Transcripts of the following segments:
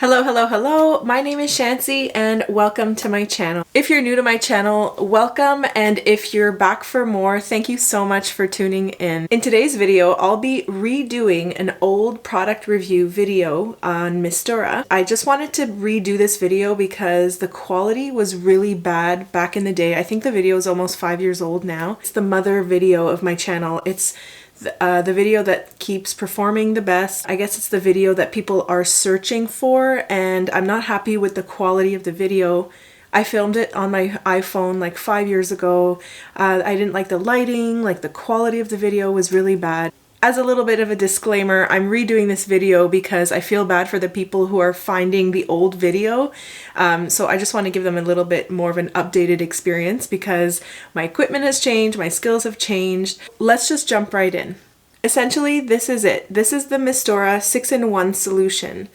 Hello, hello, hello. My name is Chantsy and welcome to my channel. If you're new to my channel, welcome, and if you're back for more, thank you so much for tuning in. In today's video, I'll be redoing an old product review video on Mistura. I just wanted to redo this video because the quality was really bad back in the day. I think the video is almost 5 years old now. It's the mother video of my channel. It's the video that keeps performing the best. I guess it's the video that people are searching for, and I'm not happy with the quality of the video. I filmed it on my iPhone like 5 years ago. I didn't like the lighting, like the quality of the video was really bad. As a little bit of a disclaimer, I'm redoing this video because I feel bad for the people who are finding the old video. So I just want to give them a little bit more of an updated experience because my equipment has changed, my skills have changed. Let's just jump right in. Essentially, this is it. This is the Mistura 6-in-1 solution.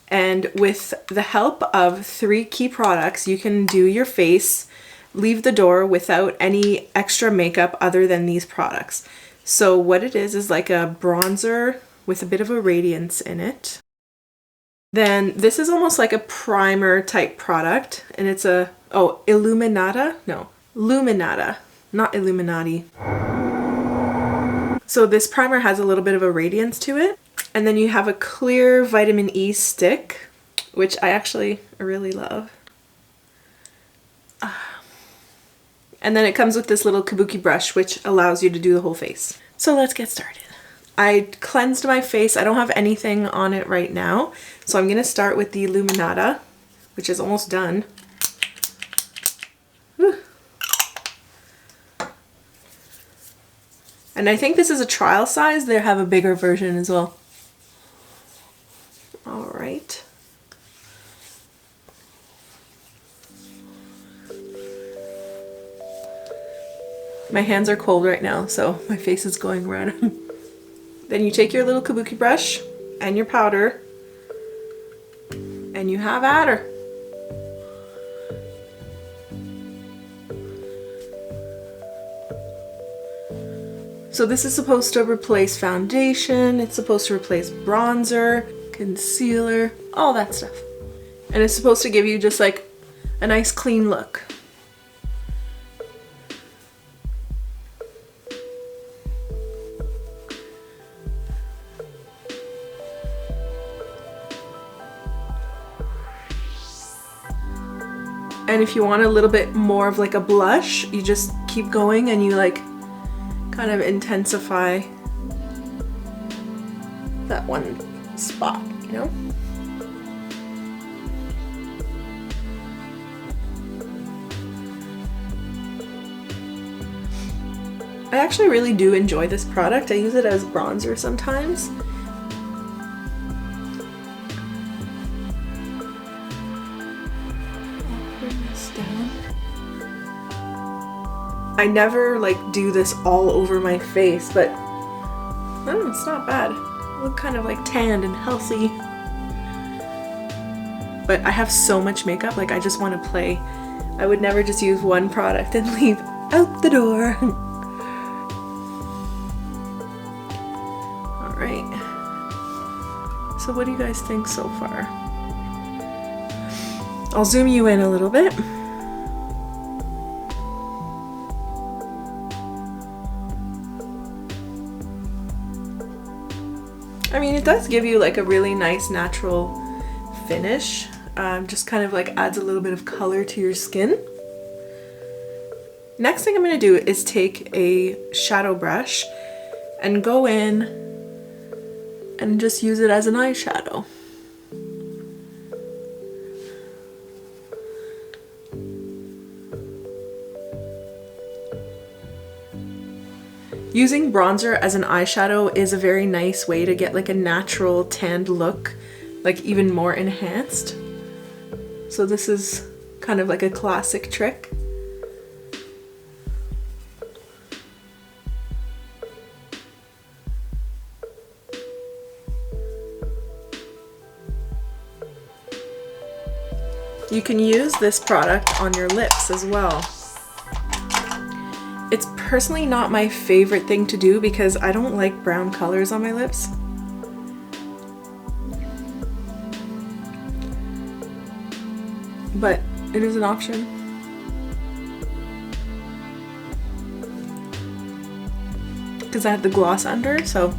And with the help of 3 key products, you can do your face, leave the door without any extra makeup other than these products. So what it is like a bronzer with a bit of a radiance in it. Then this is almost like a primer type product, and it's a, Illuminata? No, Luminata, not Illuminati. So this primer has a little bit of a radiance to it. And then you have a clear vitamin E stick, which I actually really love. And then it comes with this little kabuki brush, which allows you to do the whole face. So let's get started. I cleansed my face. I don't have anything on it right now. So I'm going to start with the Luminata, which is almost done. Whew. And I think this is a trial size. They have a bigger version as well. All right. My hands are cold right now, so my face is going red. Then you take your little kabuki brush and your powder, and you have at her. So this is supposed to replace foundation, it's supposed to replace bronzer, concealer, all that stuff. And it's supposed to give you just like a nice clean look. And if you want a little bit more of like a blush, you just keep going and you like kind of intensify that one spot, you know? I actually really do enjoy this product. I use it as bronzer sometimes. I never like do this all over my face, but I don't know, it's not bad. I look kind of like tanned and healthy. But I have so much makeup, like I just want to play. I would never just use one product and leave out the door. All right. So what do you guys think so far? I'll zoom you in a little bit. I mean, it does give you like a really nice natural finish. Just kind of like adds a little bit of color to your skin. Next thing I'm going to do is take a shadow brush and go in and just use it as an eyeshadow. Using bronzer as an eyeshadow is a very nice way to get like a natural tanned look, like even more enhanced. So this is kind of like a classic trick. You can use this product on your lips as well. It's personally not my favorite thing to do because I don't like brown colors on my lips. but it is an option. Because I had the gloss under, so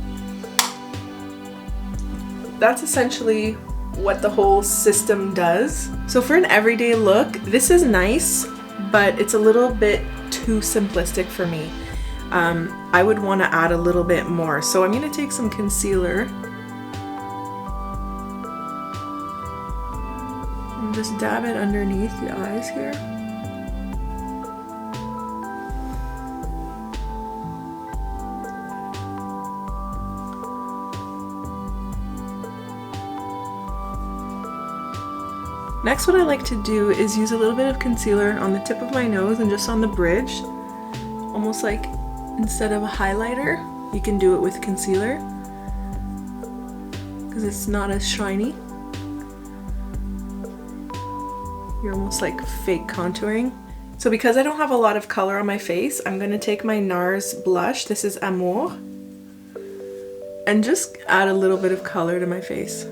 that's essentially what the whole system does. So for an everyday look, this is nice, but it's a little bit too simplistic for me. I would want to add a little bit more. So I'm going to take some concealer and just dab it underneath the eyes here. Next, what I like to do is use a little bit of concealer on the tip of my nose and just on the bridge. Almost like instead of a highlighter, you can do it with concealer because it's not as shiny. You're almost like fake contouring. So because I don't have a lot of color on my face, I'm going to take my NARS blush, this is Amour, and just add a little bit of color to my face.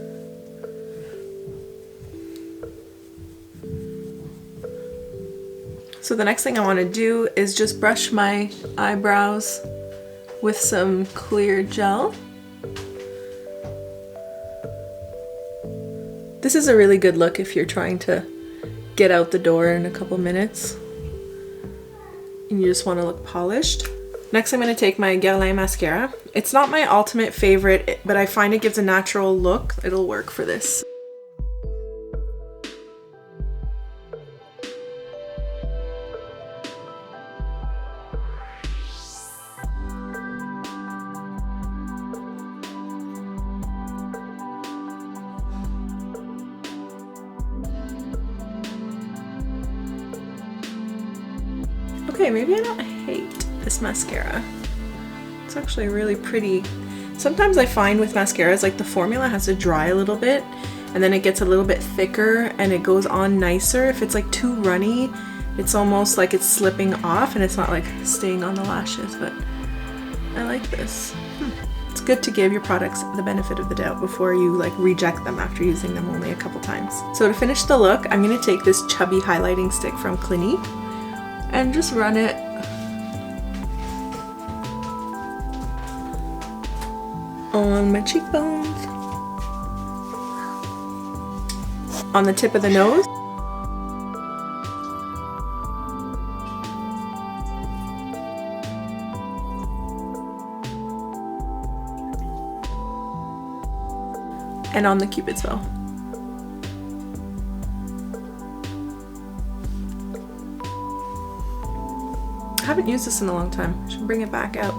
So the next thing I want to do is just brush my eyebrows with some clear gel. This is a really good look if you're trying to get out the door in a couple minutes and you just want to look polished. Next, I'm going to take my Guerlain mascara. It's not my ultimate favorite, but I find it gives a natural look. It'll work for this. Okay, maybe I don't hate this mascara. It's actually really pretty. Sometimes I find with mascaras, like the formula has to dry a little bit and then it gets a little bit thicker and it goes on nicer. If it's like too runny, it's almost like it's slipping off and it's not like staying on the lashes, but I like this. It's good to give your products the benefit of the doubt before you like reject them after using them only a couple times. So to finish the look, I'm going to take this Chubby highlighting stick from Clinique and just run it on my cheekbones, on the tip of the nose, and on the cupid's bow. I haven't used this in a long time. I should bring it back out.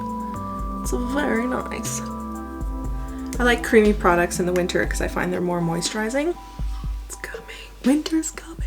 It's very nice. I like creamy products in the winter because I find they're more moisturizing. It's coming. Winter's coming.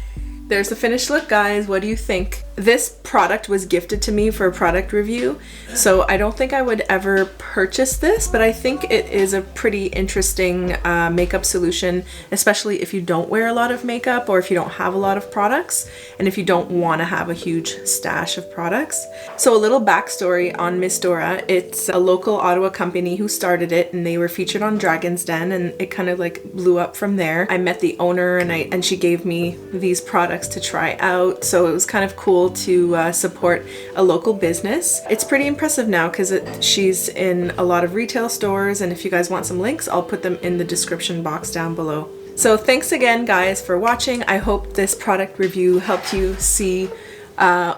There's the finished look, guys. What do you think? This product was gifted to me for a product review, so I don't think I would ever purchase this, but I think it is a pretty interesting makeup solution, especially if you don't wear a lot of makeup or if you don't have a lot of products and if you don't want to have a huge stash of products. So a little backstory on Mistura. It's a local Ottawa company who started it, and they were featured on Dragon's Den, and it kind of like blew up from there. I met the owner and she gave me these products to try out, so it was kind of cool to support a local business. It's pretty impressive now because she's in a lot of retail stores, and if you guys want some links, I'll put them in the description box down below. So thanks again, guys, for watching. I hope this product review helped you see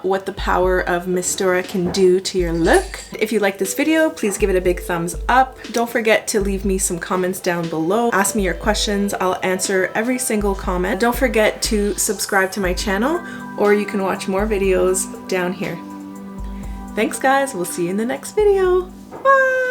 what the power of Mistura can do to your look. If you like this video, please give it a big thumbs up. Don't forget to leave me some comments down below. Ask me your questions. I'll answer every single comment. Don't forget to subscribe to my channel, or you can watch more videos down here. Thanks, guys. We'll see you in the next video. Bye!